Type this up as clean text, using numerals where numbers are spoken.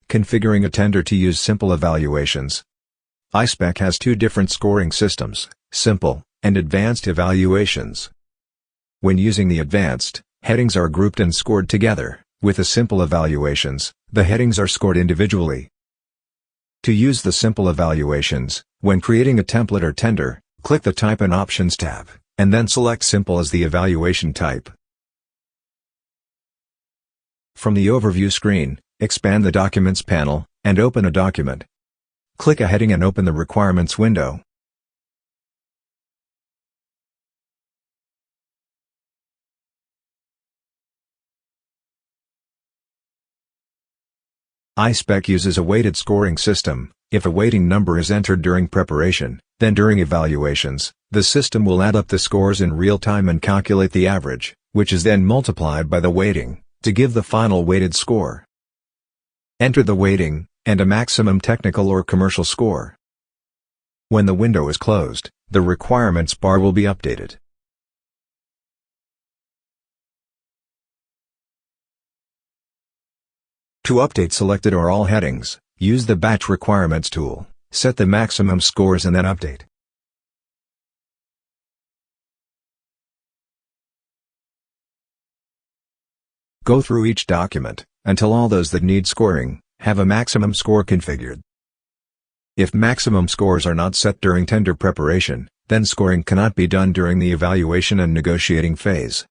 Configuring a tender to use simple evaluations. iSpec has two different scoring systems, simple and advanced evaluations. When using the advanced, headings are grouped and scored together. With the simple evaluations, the headings are scored individually. To use the simple evaluations, when creating a template or tender, click the Type and Options tab, and then select Simple as the evaluation type. From the Overview screen, expand the Documents panel, and open a document. Click a heading and open the Requirements window. iSpec uses a weighted scoring system. If a weighting number is entered during preparation, then during evaluations, the system will add up the scores in real time and calculate the average, which is then multiplied by the weighting, to give the final weighted score. Enter the weighting, and a maximum technical or commercial score. When the window is closed, the requirements bar will be updated. To update selected or all headings, use the Batch Requirements tool, set the maximum scores and then update. Go through each document, until all those that need scoring, have a maximum score configured. If maximum scores are not set during tender preparation, then scoring cannot be done during the evaluation and negotiating phase.